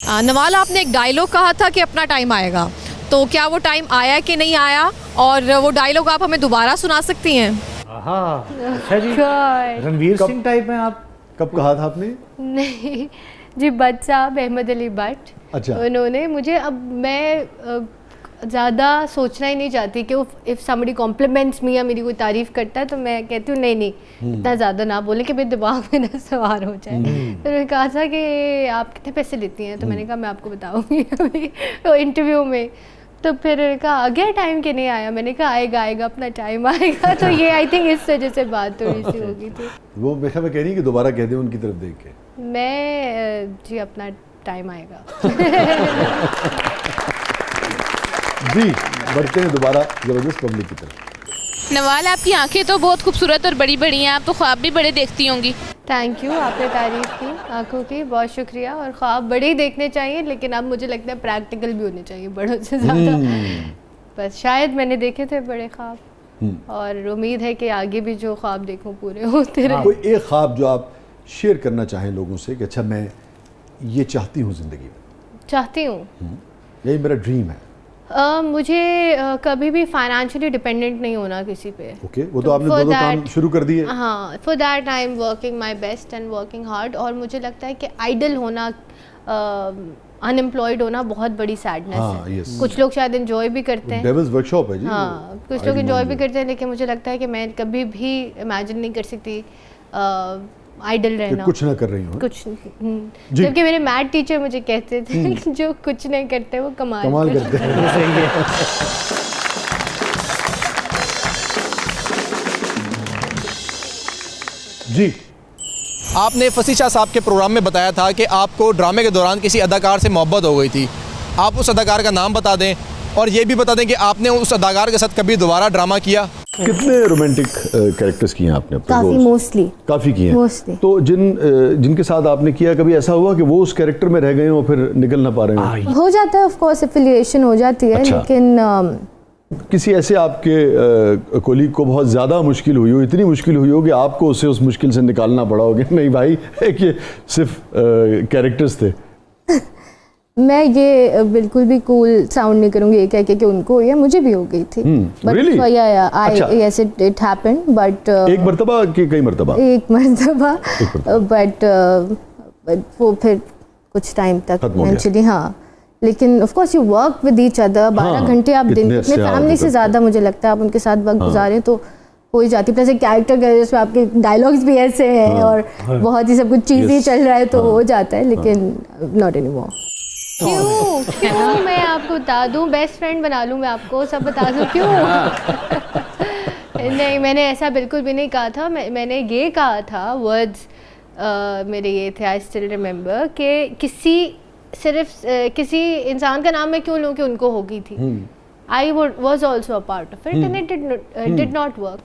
नवाल, आपने एक डायलॉग कहा था कि अपना टाइम आएगा, तो क्या वो टाइम आया कि नहीं आया, और वो डायलॉग आप हमें दोबारा सुना सकती हैं? हाँ, अच्छा जी। God. रणवीर सिंह टाइप हैं आप। कब कहा था आपने? नहीं जी, भट्ट साहब, अहमद अली भट्ट, अच्छा। उन्होंने मुझे, अब मैं ज़्यादा सोचना ही नहीं चाहती कि इफ़ समबडी कॉम्प्लीमेंट्स मी या मेरी कोई तारीफ़ करता है तो मैं कहती हूँ नहीं इतना ज़्यादा ना बोले कि मेरे दिमाग में ना सवार हो जाए। तो उन्होंने कहा था कि आप कितने पैसे लेती हैं, तो मैंने कहा मैं आपको बताऊँगी अभी तो इंटरव्यू में। तो फिर कहा आ गया टाइम कि नहीं आया, मैंने कहा आएगा आएगा, अपना टाइम आएगा। तो ये आई थिंक इस वजह से बात थोड़ी सी हो गई थी। वो मेरा मैं कह रही कि दोबारा कह दें उनकी तरफ देख के। मैं जी अपना टाइम आएगा। जी, बढ़ते हैं दोबारा ज़बरदस्त पब्लिक की तरफ। नवाल, आपकी आंखें तो बहुत खूबसूरत और बड़ी बड़ी हैं, आप तो ख्वाब भी बड़े देखती होंगी। थैंक यू, आपने तारीफ़ की आंखों की, बहुत शुक्रिया। और ख्वाब बड़े ही देखने चाहिए, लेकिन अब मुझे लगता है प्रैक्टिकल भी होने चाहिए बड़ों से ज़्यादा। बस शायद मैंने देखे थे बड़े ख्वाब, और उम्मीद है कि आगे भी जो ख्वाब देखूं पूरे होते रहे। कोई एक ख्वाब जो आप शेयर करना चाहें लोगों से कि अच्छा मैं ये चाहती हूँ ज़िंदगी में, चाहती हूँ, यही मेरा ड्रीम है। मुझे कभी भी फाइनेंशियली डिपेंडेंट नहीं होना किसी पे। ओके, वो तो आपने दोनों काम शुरू कर दिए। हाँ, for that I am working my best and working hard. और मुझे लगता है कि आइडल होना, अनएम्प्लॉयड होना बहुत बड़ी सैडनेस है। yes. कुछ लोग शायद एंजॉय भी करते हैं, डेविल्स वर्कशॉप है जी। हाँ, कुछ लोग एंजॉय भी करते हैं, लेकिन मुझे लगता है कि मैं कभी भी इमेजिन नहीं कर सकती आइडल रहना, कुछ ना कर रही हूँ। कुछ जबकि मेरे मैथ टीचर मुझे कहते थे कि जो कुछ नहीं करते वो कमाल करते हैं। सही है। जी, आपने फसी शाह साहब के प्रोग्राम में बताया था कि आपको ड्रामे के दौरान किसी अदाकार से मोहब्बत हो गई थी। आप उस अदाकार का नाम बता दें और ये भी बता दें कि आपने उस अदाकार के साथ कभी दोबारा ड्रामा किया। कितने रोमांटिक कैरेक्टर्स किए हैं आपने अब तक? काफ़ी, मोस्टली काफ़ी किए हैं। मोस्टली। तो जिनके साथ आपने किया, कभी ऐसा हुआ कि वो उस कैरेक्टर में रह गए और फिर निकल ना पा रहे हैं? हो जाता है, ऑफ कोर्स एफिलिएशन हो जाती है। अच्छा। लेकिन किसी ऐसे आपके कोलीग को बहुत ज़्यादा मुश्किल हुई हो, इतनी मुश्किल हुई हो कि आपको उससे उस मुश्किल से निकालना पड़ा हो कि नहीं भाई कि सिर्फ कैरेक्टर्स थे? मैं ये बिल्कुल भी कूल साउंड नहीं करूँगी ये कह के कि उनको हुई है, मुझे भी हो गई थी। really? Yes, it happened, but एक मर्तबा कि कई मर्तबा? एक मर्तबा, बट वो फिर कुछ टाइम तक एक्चुअली, हाँ। लेकिन of course you work with each other, 12 घंटे आप दिन अपने फैमिली से ज़्यादा, मुझे लगता है आप उनके साथ वक्त गुजारें तो हो ही जाती है। प्लस एक कैरेक्टर का जिसमें आपके डायलॉग्स भी ऐसे हैं और बहुत ही सब कुछ चीज़ें चल रहा है तो हो जाता है, लेकिन नॉट एनीमोर। क्यों मैं आपको बता दूं, बेस्ट फ्रेंड बना लूं मैं आपको, सब बता दूं क्यों? नहीं, मैंने ऐसा बिल्कुल भी नहीं कहा था। मैंने ये कहा था, वर्ड्स मेरे ये थे, आई स्टिल रिमेंबर, कि सिर्फ किसी इंसान का नाम मैं क्यों लूं कि उनको हो गई थी। I was also a part of it and it did not work.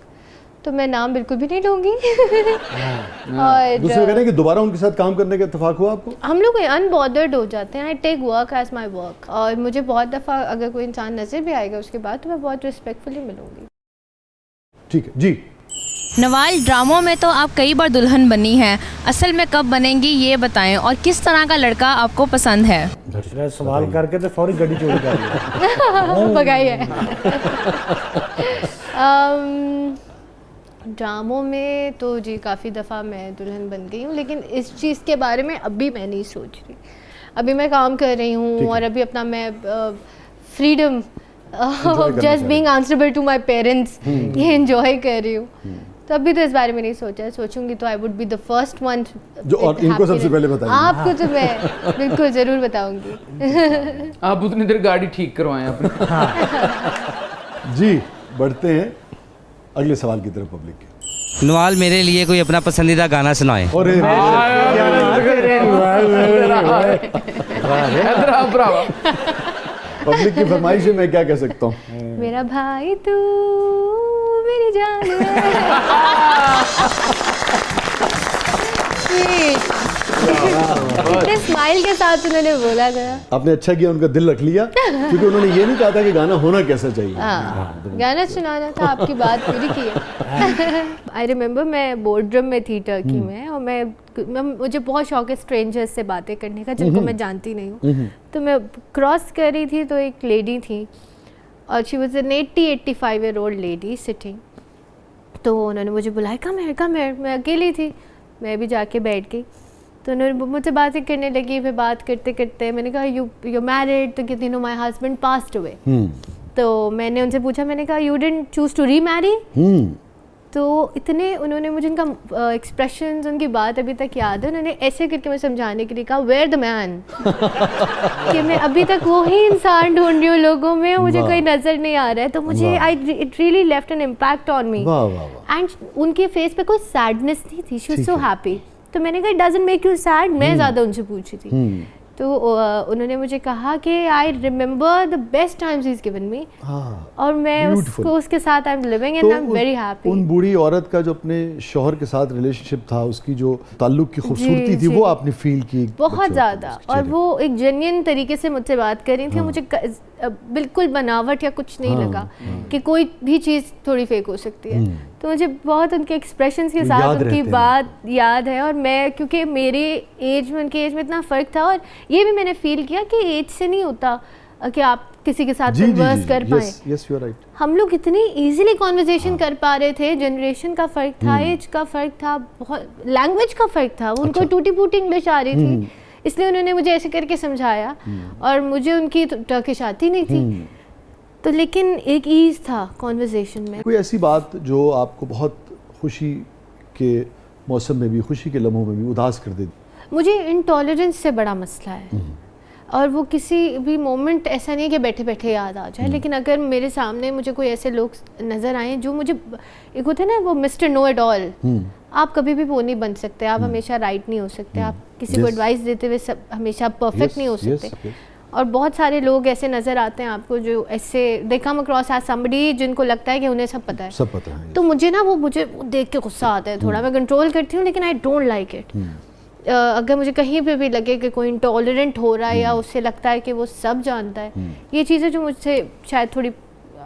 तो मैं नाम बिल्कुल भी नहीं लूँगी। और दूसरा कहना है कि दोबारा उनके साथ काम करने का इत्तेफाक हुआ आपको? हम लोग अनबॉदर्ड हो जाते हैं। I take work as my work, और मुझे बहुत दफ़ा अगर कोई इंसान नज़र भी आएगा उसके बाद तो मैं बहुत रिस्पेक्टफुली मिलूँगी। ठीक है जी। नवाल, ड्रामों में तो आप कई बार दुल्हन बनी हैं, असल में कब बनेंगी ये बताएं, और किस तरह का लड़का आपको पसंद है? सवाल करके तो फौरी गड्डी चोरी कर लिया। भगाई है। ड्रामों में तो जी काफ़ी दफ़ा मैं दुल्हन बन गई हूँ, लेकिन इस चीज़ के बारे में अभी मैं नहीं सोच रही। अभी मैं काम कर रही हूँ और अभी अपना मैं freedom just being answerable to my parents ये एंजॉय कर रही हूँ। तो अभी तो इस बारे में नहीं सोचा है, सोचूंगी तो I would be the first one जो और इनको सबसे पहले बताएंगे। आपको तो मैं बिल्कुल ज़रूर बताऊंगी। आप उतनी देर गाड़ी ठीक करवाएं अपनी। जी, बढ़ते हैं अगले सवाल की तरफ पब्लिक के। नवाल, मेरे लिए कोई अपना पसंदीदा गाना सुनाएं। और पब्लिक की फरमाइश है, मैं क्या कह सकता हूँ? मेरा भाई तू मेरी जान है। इतने स्माइल के साथ उन्होंने बोला था। आपने अच्छा किया, उनका दिल रख लिया, क्योंकि उन्होंने ये नहीं कहा था कि गाना होना कैसा चाहिए। गाना सुनाना था, आपकी बात पूरी की है। आई रिमेम्बर मैं बोर्ड ड्रम में थी टर्की में, और मैं मुझे बहुत शौक है स्ट्रेंजर्स से बातें करने का जिनको मैं जानती नहीं हूँ। तो मैं क्रॉस कर रही थी तो एक लेडी थी और she was an 85 year old lady sitting. तो उन्होंने मुझे बुलाया, कम है। मैं अकेली थी, मैं भी जाके बैठ गई। तो उन्होंने मुझसे बातें करने लगी। फिर बात करते करते मैंने कहा यू मैरिड? तो कहती no my husband passed away. तो मैंने उनसे पूछा, मैंने कहा you didn't choose to remarry? तो इतने उन्होंने मुझे उनका एक्सप्रेशंस, उनकी बात अभी तक याद है। उन्होंने ऐसे करके मुझे समझाने के लिए कहा वेयर द मैन कि मैं अभी तक वही इंसान ढूंढ रही हूँ लोगों में, मुझे कोई नज़र नहीं आ रहा है। तो मुझे it really left an impact on me. And उनके फेस पे कोई सैडनेस नहीं थी, शी वाज सो हैप्पी। तो मैंने कहा it doesn't make you sad? मैं ज़्यादा उनसे पूछी थी। तो उन्होंने मुझे कहा कि I remember the best times he is given me, और मैं उसके साथ I am living and I am very happy. उन बूढ़ी औरत का जो अपने शौहर के साथ रिलेशनशिप था, उसकी जो ताल्लुक की खूबसूरती थी, वो आपने फील की बहुत ज़्यादा। और वो एक जेन्युइन तरीके से मुझसे बात कर रही थी। मुझे बिल्कुल बनावट या कुछ नहीं लगा कि कोई भी चीज़ थोड़ी फेक हो सकती है। तो मुझे बहुत उनके एक्सप्रेशंस के साथ उनकी बात याद है। और मैं, क्योंकि मेरे एज में उनके एज में इतना फ़र्क था, और ये भी मैंने फील किया कि एज से नहीं होता कि आप किसी के साथ कन्वर्स कर पाए। yes, you are right. हम लोग इतनी इजीली कॉन्वर्जेशन कर पा रहे थे। जनरेशन का फ़र्क था, एज का फ़र्क था, बहुत लैंग्वेज का फ़र्क था। उनको टूटी फूटी इंग्लिश आ रही थी, इसलिए उन्होंने मुझे ऐसे करके समझाया। और मुझे उनकी टर्किश आती नहीं थी, तो लेकिन एक ईज था कॉन्वर्जेशन में। कोई ऐसी बात जो आपको बहुत खुशी के मौसम में भी, खुशी के लम्हों में भी उदास कर देती? मुझे इंटॉलरेंस से बड़ा मसला है, और वो किसी भी मोमेंट ऐसा नहीं है कि बैठे बैठे याद आ जाए, लेकिन अगर मेरे सामने मुझे कोई ऐसे लोग नज़र आए जो मुझे, एक होते हैं ना वो मिस्टर नो इट ऑल, आप कभी भी वो नहीं बन सकते, आप हमेशा राइट नहीं हो सकते, आप किसी को एडवाइस देते हुए सब हमेशा परफेक्ट नहीं हो सकते। और बहुत सारे लोग ऐसे नज़र आते हैं आपको जो ऐसे दे कम अक्रॉस एज समबडी जिनको लगता है कि उन्हें सब पता है। तो मुझे ना वो देख के गुस्सा आता है थोड़ा। मैं कंट्रोल करती हूँ, लेकिन आई डोंट लाइक इट। अगर मुझे कहीं पे भी लगे कि कोई इंटॉलरेंट हो रहा है या उससे लगता है कि वो सब जानता है, ये चीज़ें जो मुझसे शायद थोड़ी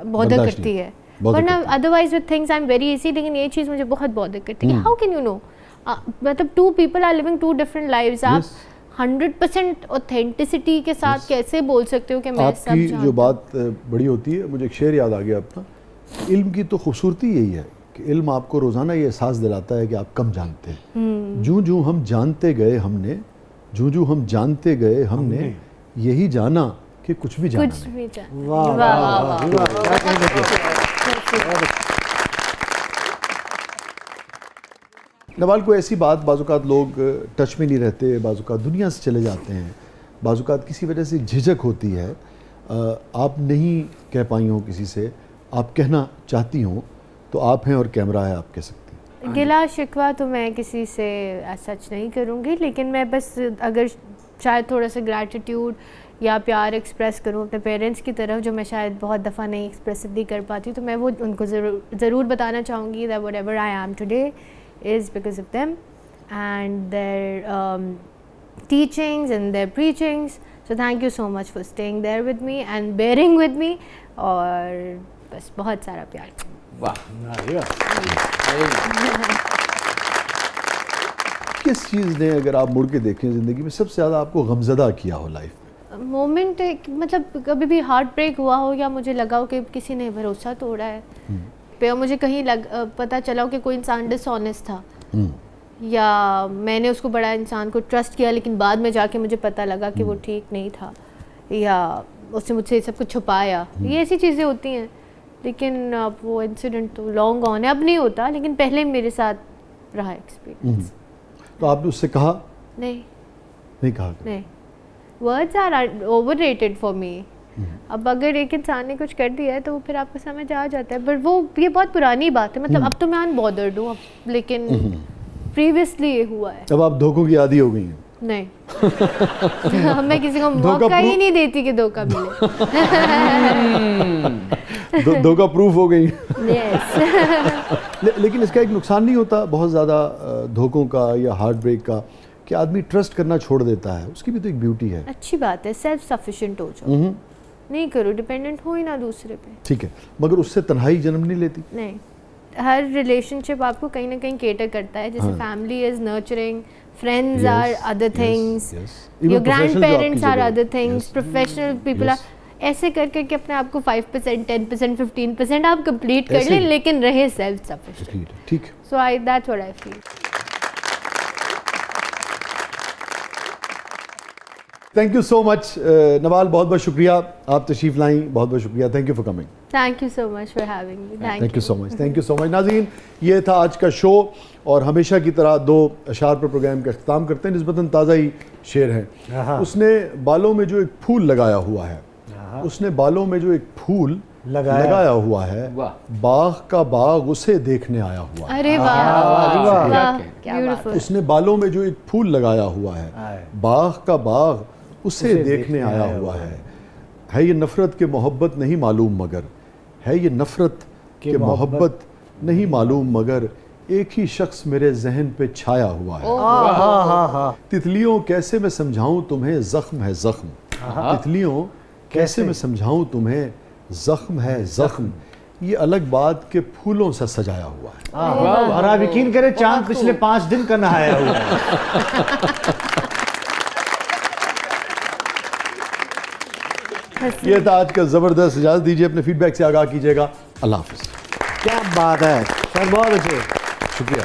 बॉदर करती है। वरना otherwise with things I am very easy, लेकिन ये चीज़ मुझे बहुत बॉदर करती है। हाउ कैन यू नो, मतलब two people are living two different lives, आप 100% ऑथेंटिसिटी के साथ कैसे बोल सकते हो कि मैं सब जानता हूं? जो बात बड़ी होती है, मुझे एक शेर याद आ गया अपना, इल्म की तो खूबसूरती यही है कि इल्म आपको रोज़ाना ये एहसास दिलाता है कि आप कम जानते हैं। जूं हम जानते गए हमने, जूं हम जानते गए हमने, यही जाना कि कुछ भी जाना नहीं। वाह वाह वाह। नवाल, कोई ऐसी बात, बाज़-औक़ात लोग टच में नहीं रहते, बाज़-औक़ात दुनिया से चले जाते हैं, बाज़-औक़ात किसी वजह से झिझक होती है, आप नहीं कह पाई हो किसी से, आप कहना चाहती हो, तो आप हैं और कैमरा है, आप कह सकती हैं। गिला शिकवा तो मैं किसी से सच नहीं करूँगी, लेकिन मैं बस अगर शायद थोड़ा सा ग्रैटिट्यूड या प्यार एक्सप्रेस करूँ अपने पेरेंट्स की तरफ, जो मैं शायद बहुत दफ़ा नहीं एक्सप्रेसिवली कर पाती, तो मैं वो उनको ज़रूर बताना चाहूँगी that whatever I am today is because of them and their teachings and their preachings. So thank you so much for staying there with me and bearing with me. और बस बहुत सारा प्यार। वाह, किस चीज़ ने, अगर आप मुड़ के देखें ज़िंदगी में, सबसे ज़्यादा आपको गमज़दा किया हो लाइफ में? मोमेंट, मतलब कभी भी हार्ट ब्रेक हुआ हो या मुझे लगा हो कि किसी ने भरोसा तोड़ा है पे, मुझे कहीं पता चला हो कि कोई इंसान डिसऑनेस्ट था, या मैंने उसको बड़ा इंसान को ट्रस्ट किया लेकिन बाद में जाके मुझे पता लगा कि वो ठीक नहीं था, या उसने मुझसे सब कुछ छुपाया, ये ऐसी चीज़ें होती हैं। लेकिन अब वो इंसिडेंट तो लॉन्ग ऑन है, अब नहीं होता, लेकिन पहले मेरे साथ रहा एक्सपीरियंस। तो आपने उससे कहा? नहीं कहा? नहीं, words are overrated for me. अब अगर एक इंसान ने कुछ कर दिया है तो फिर आपको समझ आ जाता है, बट वो ये बहुत पुरानी बात है, मतलब अब तो मैं अनबॉदर्ड हूँ, लेकिन प्रीवियसली ये हुआ है। अब आप धोखों की आदी हो गई हैं? नहीं मैं किसी को मौका ही नहीं देती कि धोखा मिले। धोखा प्रूफ हो गई। यस। लेकिन इसका एक नुकसान नहीं होता बहुत ज़्यादा धोखों का या हार्ट ब्रेक का, कि आदमी ट्रस्ट करना छोड़ देता है, उसकी भी तो एक ब्यूटी है। अच्छी बात है, सेल्फ सफिशिएंट हो जाओ, नहीं करो, डिपेंडेंट हो ही ना दूसरे पे। ठीक है, मगर उससे तन्हाई जन्म नहीं लेती? नहीं, हर रिलेशनशिप आपको कहीं ना कहीं केटर करता है, जैसे family is nurturing, friends Yes, are other yes, things, yes. Even your professional grandparents job की are जगह। other things, Yes. professional people Yes. are, ऐसे कर करके अपने आप को 5%, 10%, 15% आप कंप्लीट कर ऐसे लें, ही। लेकिन रहे सेल्फ सफिशिएंट। ठीक है। So that's what I feel. Thank you so much Nawal, बहुत बहुत शुक्रिया, आप तशरीफ़ लाई, बहुत बहुत शुक्रिया, thank you for coming. Thank you so much for having me. Thank you so much, thank you so much. नाज़रीन, ये था आज का शो, और हमेशा की तरह 2 अशार पर प्रोग्राम का इख्तिताम करते हैं। निस्बतन ताज़ा ही शेर है। उसने बालों में जो एक फूल लगाया हुआ है, उसने बालों में जो एक फूल लगाया हुआ है, बाग का बाग उसे देखने आया हुआ है। अरे वाह, ब्यूटीफुल। उसने बालों में जो एक फूल लगाया हुआ है, बाग का बाग उसे देखने आया हुआ है ये नफ़रत के मोहब्बत नहीं मालूम मगर, है ये नफ़रत के मोहब्बत नहीं मालूम मगर, एक ही शख्स मेरे जहन पे छाया हुआ है। तितलियों कैसे मैं समझाऊं तुम्हें, ज़ख्म है ज़ख्म। तितलियों कैसे मैं समझाऊं तुम्हें, ज़ख्म है ज़ख्म। ये अलग बात के फूलों से सजाया हुआ है। और आप यकीन करें, चांद पिछले 5 दिन का नहाया हुआ है। ये था आज का ज़बरदस्त। इजाज़त दीजिए, अपने फीडबैक से आगाह कीजिएगा। अल्लाह हाफ़िज़। क्या बात है सर, बहुत अच्छे। शुक्रिया।